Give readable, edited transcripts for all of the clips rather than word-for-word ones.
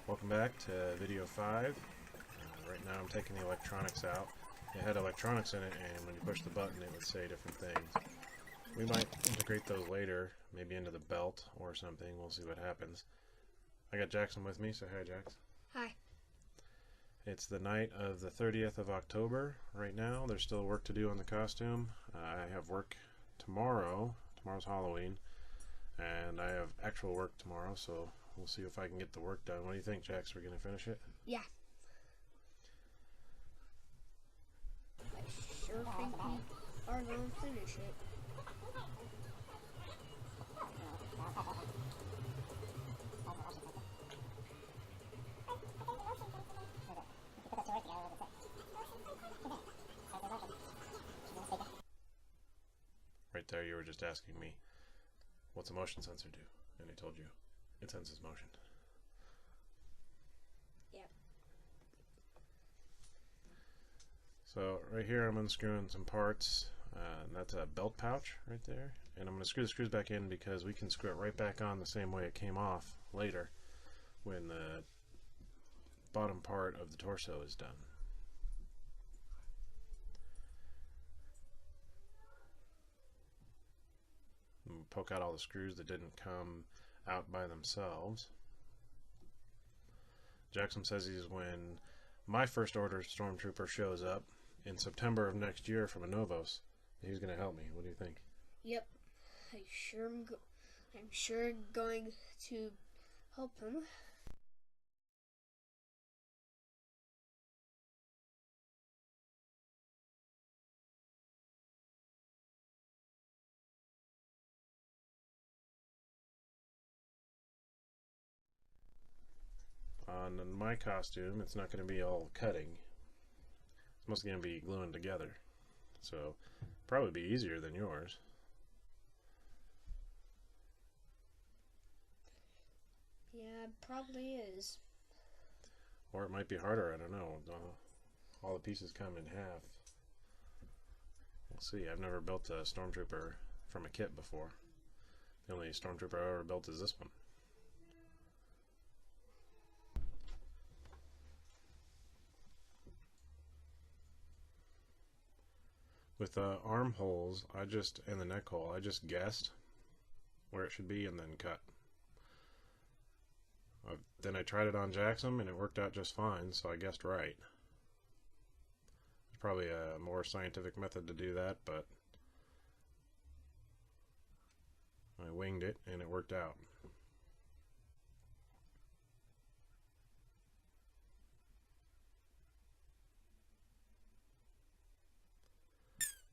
Welcome back to video 5. Right now I'm taking the electronics out. It had electronics in it, and when you push the button it would say different things. We might integrate those later, maybe into the belt or something. We'll see what happens. I got Jackson with me, so hi Jax. Hi. It's the night of the 30th of October right now. There's still work to do on the costume. I have work tomorrow. Tomorrow's Halloween. And I have actual work tomorrow, so we'll see if I can get the work done. What do you think, Jax? We're going to finish it? Yeah. I sure think we are going to finish it. Right there, you were just asking me, what's a motion sensor do? And I told you, it senses motion. Yep. So right here I'm unscrewing some parts. And that's a belt pouch right there. And I'm going to screw the screws back in because we can screw it right back on the same way it came off later when the bottom part of the torso is done. And poke out all the screws that didn't come out by themselves. Jackson says he's when my first Order Stormtrooper shows up in September of next year from a Novos. He's going to help me. What do you think? Yep. I'm sure going to help him. On my costume, it's not going to be all cutting. It's mostly going to be gluing together. So, probably be easier than yours. Yeah, it probably is. Or it might be harder, I don't know. All the pieces come in half. We'll see. I've never built a Stormtrooper from a kit before. The only Stormtrooper I ever built is this one. With armholes, and the neck hole, I just guessed where it should be and then cut. Then I tried it on Jackson and it worked out just fine, so I guessed right. There's probably a more scientific method to do that, but I winged it and it worked out.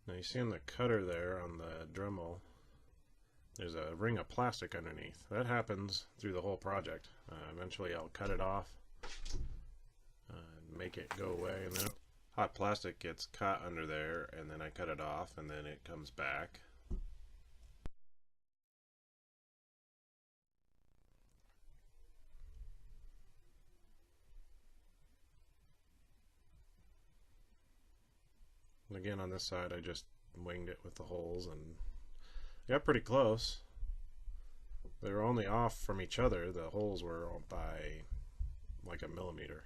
Now you see on the cutter there on the Dremel, there's a ring of plastic underneath. That happens through the whole project. Eventually I'll cut it off, make it go away, and then hot plastic gets caught under there, and then I cut it off, and then it comes back. And again, on this side I just winged it with the holes and got pretty close. They were only off from each other. The holes were by like a millimeter.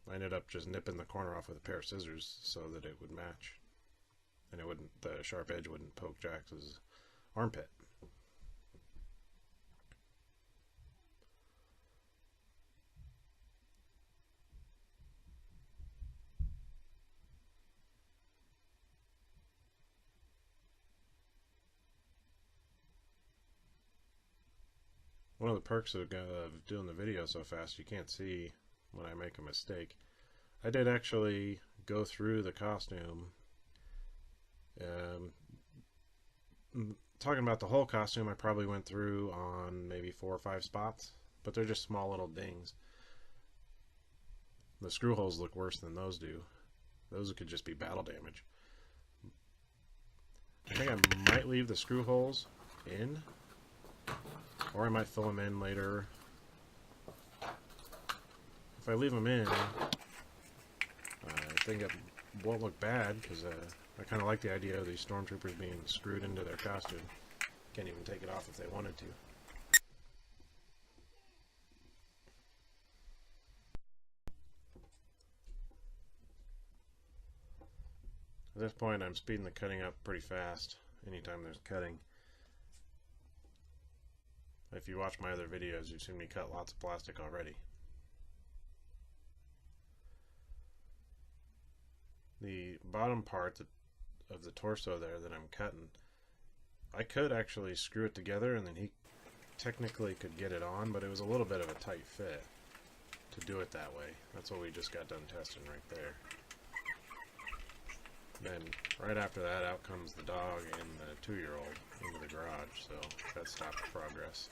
I ended up just nipping the corner off with a pair of scissors so that it would match, and the sharp edge wouldn't poke Jax's armpit. One of the perks of doing the video so fast, you can't see when I make a mistake. I did actually go through the costume. Talking about the whole costume, I probably went through on maybe 4 or 5 spots, but they're just small little dings. The screw holes look worse than those do. Those could just be battle damage. I think I might leave the screw holes in, or I might fill them in later. If I leave them in, I think it won't look bad, because I kind of like the idea of these Stormtroopers being screwed into their costume. Can't even take it off if they wanted to. At this point, I'm speeding the cutting up pretty fast anytime there's cutting. If you watch my other videos, you've seen me cut lots of plastic already. The bottom part of the torso there that I'm cutting, I could actually screw it together and then he technically could get it on, but it was a little bit of a tight fit to do it that way. That's what we just got done testing right there. Then right after that, out comes the dog and the 2-year-old into the garage, so that stopped progress.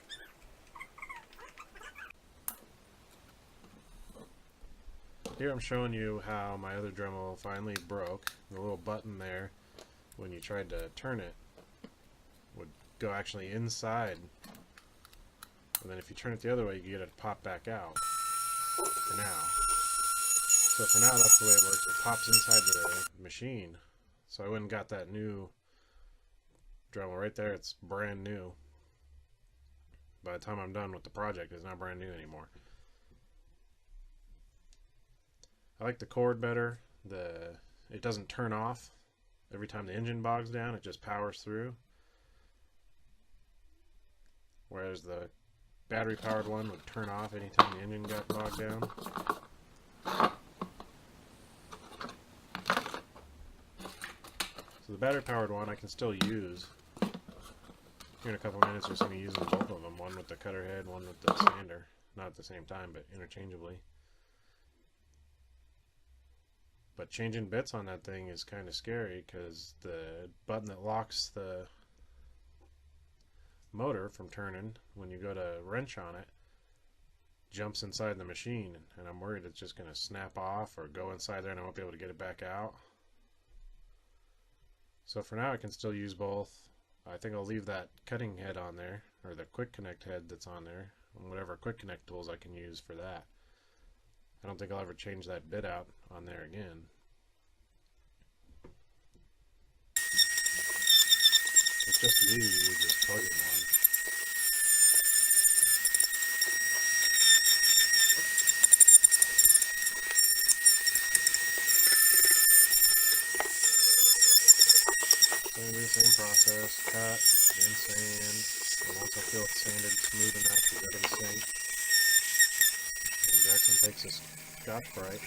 Here I'm showing you how my other Dremel finally broke. The little button there, when you tried to turn it, would go actually inside, and then if you turn it the other way, you get it to pop back out. For now. So for now, that's the way it works. It pops inside the machine. So I went and got that new Dremel right there. It's brand new. By the time I'm done with the project, it's not brand new anymore. I like the cord better. It doesn't turn off every time the engine bogs down. It just powers through. Whereas the battery powered one would turn off anytime the engine got bogged down. So the battery powered one I can still use. Here in a couple of minutes you'll see me using both of them. One with the cutter head, one with the sander. Not at the same time, but interchangeably. But changing bits on that thing is kind of scary because the button that locks the motor from turning when you go to wrench on it jumps inside the machine, and I'm worried it's just going to snap off or go inside there and I won't be able to get it back out. So for now I can still use both. I think I'll leave that cutting head on there, or the quick connect head that's on there, and whatever quick connect tools I can use for that. I don't think I'll ever change that bit out on there again. It's just easy to use this plug-in one. So do the same process, cut, then sand, and once I feel it sanded smooth enough to go to the sink, and Jackson takes a Scotchbrite,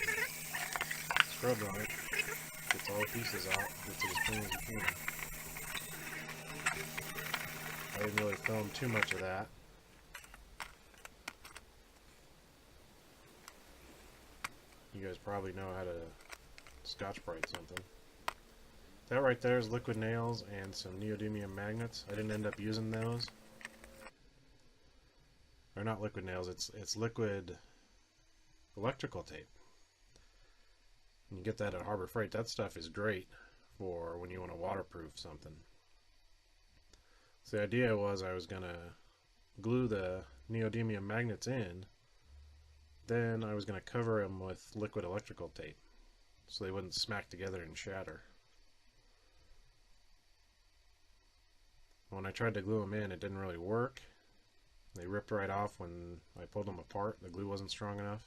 scrubs on it, gets all the pieces out, gets it as clean as you can. I didn't really film too much of that. You guys probably know how to Scotchbrite something. That right there is liquid nails and some neodymium magnets. I didn't end up using those. Or not liquid nails, it's liquid electrical tape. And you get that at Harbor Freight. That stuff is great for when you want to waterproof something. So the idea was I was going to glue the neodymium magnets in, then I was going to cover them with liquid electrical tape so they wouldn't smack together and shatter. When I tried to glue them in, it didn't really work. They ripped right off when I pulled them apart. The glue wasn't strong enough.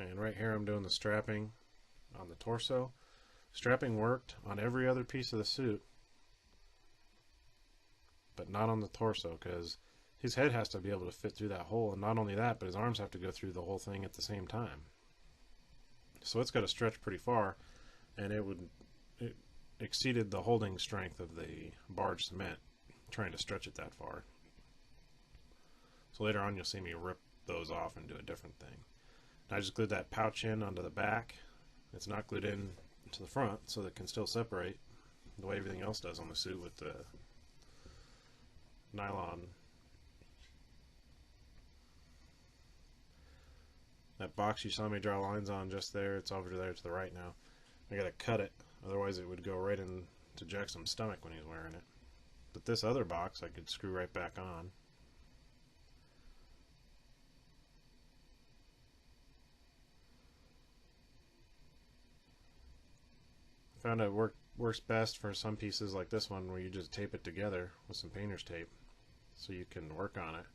And right here I'm doing the strapping on the torso. Strapping worked on every other piece of the suit, but not on the torso, because his head has to be able to fit through that hole, and not only that, but his arms have to go through the whole thing at the same time. So it's got to stretch pretty far, and it exceeded the holding strength of the barge cement trying to stretch it that far. So later on you'll see me rip those off and do a different thing. I just glued that pouch in onto the back. It's not glued in to the front, so that it can still separate the way everything else does on the suit with the nylon. That box you saw me draw lines on just there, it's over there to the right now. I gotta cut it, otherwise it would go right into Jackson's stomach when he's wearing it. But this other box I could screw right back on. Found it works best for some pieces like this one where you just tape it together with some painter's tape. so you can work on it,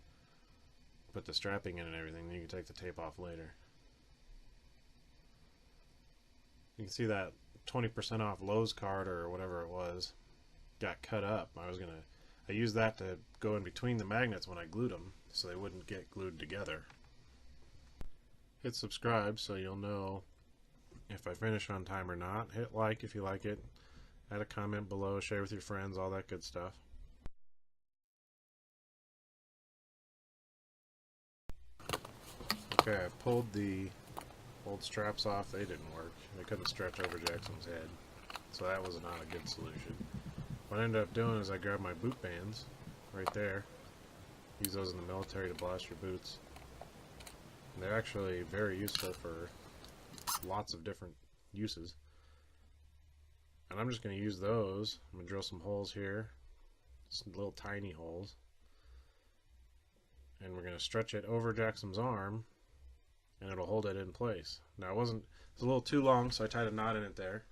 put the strapping in and everything, then you can take the tape off later. You can see that 20% off Lowe's card or whatever it was got cut up. I used that to go in between the magnets when I glued them so they wouldn't get glued together. Hit subscribe so you'll know if I finish on time or not. Hit like if you like it. Add a comment below, share with your friends, all that good stuff. Okay, I pulled the old straps off. They didn't work. They couldn't stretch over Jackson's head, so that was not a good solution. What I ended up doing is I grabbed my boot bands right there. Use those in the military to blast your boots. And they're actually very useful for lots of different uses. And I'm just going to use those. I'm going to drill some holes here, some little tiny holes. And we're going to stretch it over Jackson's arm, and it'll hold it in place. Now it's a little too long, so I tied a knot in it there,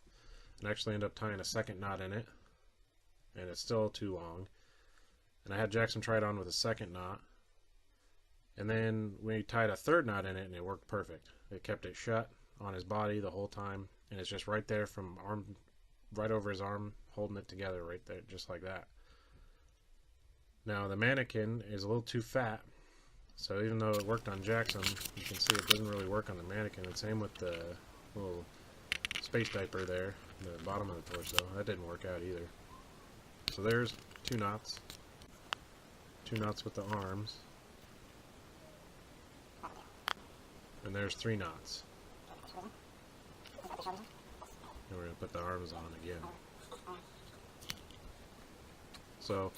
and actually ended up tying a second knot in it, and it's still too long. And I had Jackson try it on with a second knot, and then we tied a third knot in it, and it worked perfect. It kept it shut on his body the whole time, and it's just right there from arm, right over his arm, holding it together right there, just like that. Now the Mannequin is a little too fat, so even though it worked on Jackson, you can see it doesn't really work on the Mannequin. And same with the little space diaper there, the bottom of the torso. That didn't work out either. So there's two knots with the arms, and there's 3 knots. And we're going to put the arms on again. So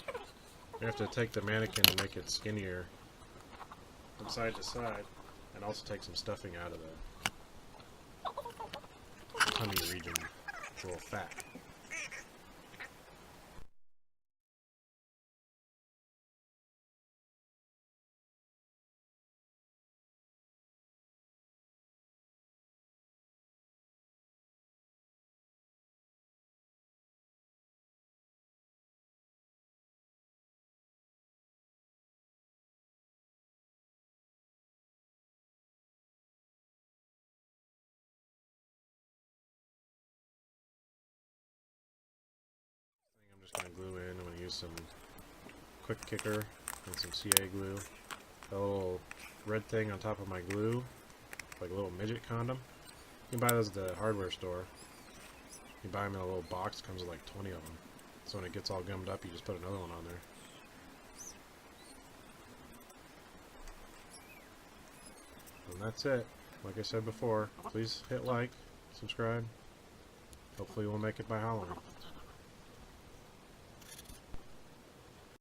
we have to take the Mannequin and make it skinnier from side to side, and also take some stuffing out of the tummy region. It's a little fat. I'm just going to glue in. I'm going to use some quick kicker and some CA glue. A little red thing on top of my glue, like a little midget condom. You can buy those at the hardware store. You buy them in a little box, comes with like 20 of them. So when it gets all gummed up, you just put another one on there. And that's it. Like I said before, please hit like, subscribe. Hopefully we'll make it by Halloween.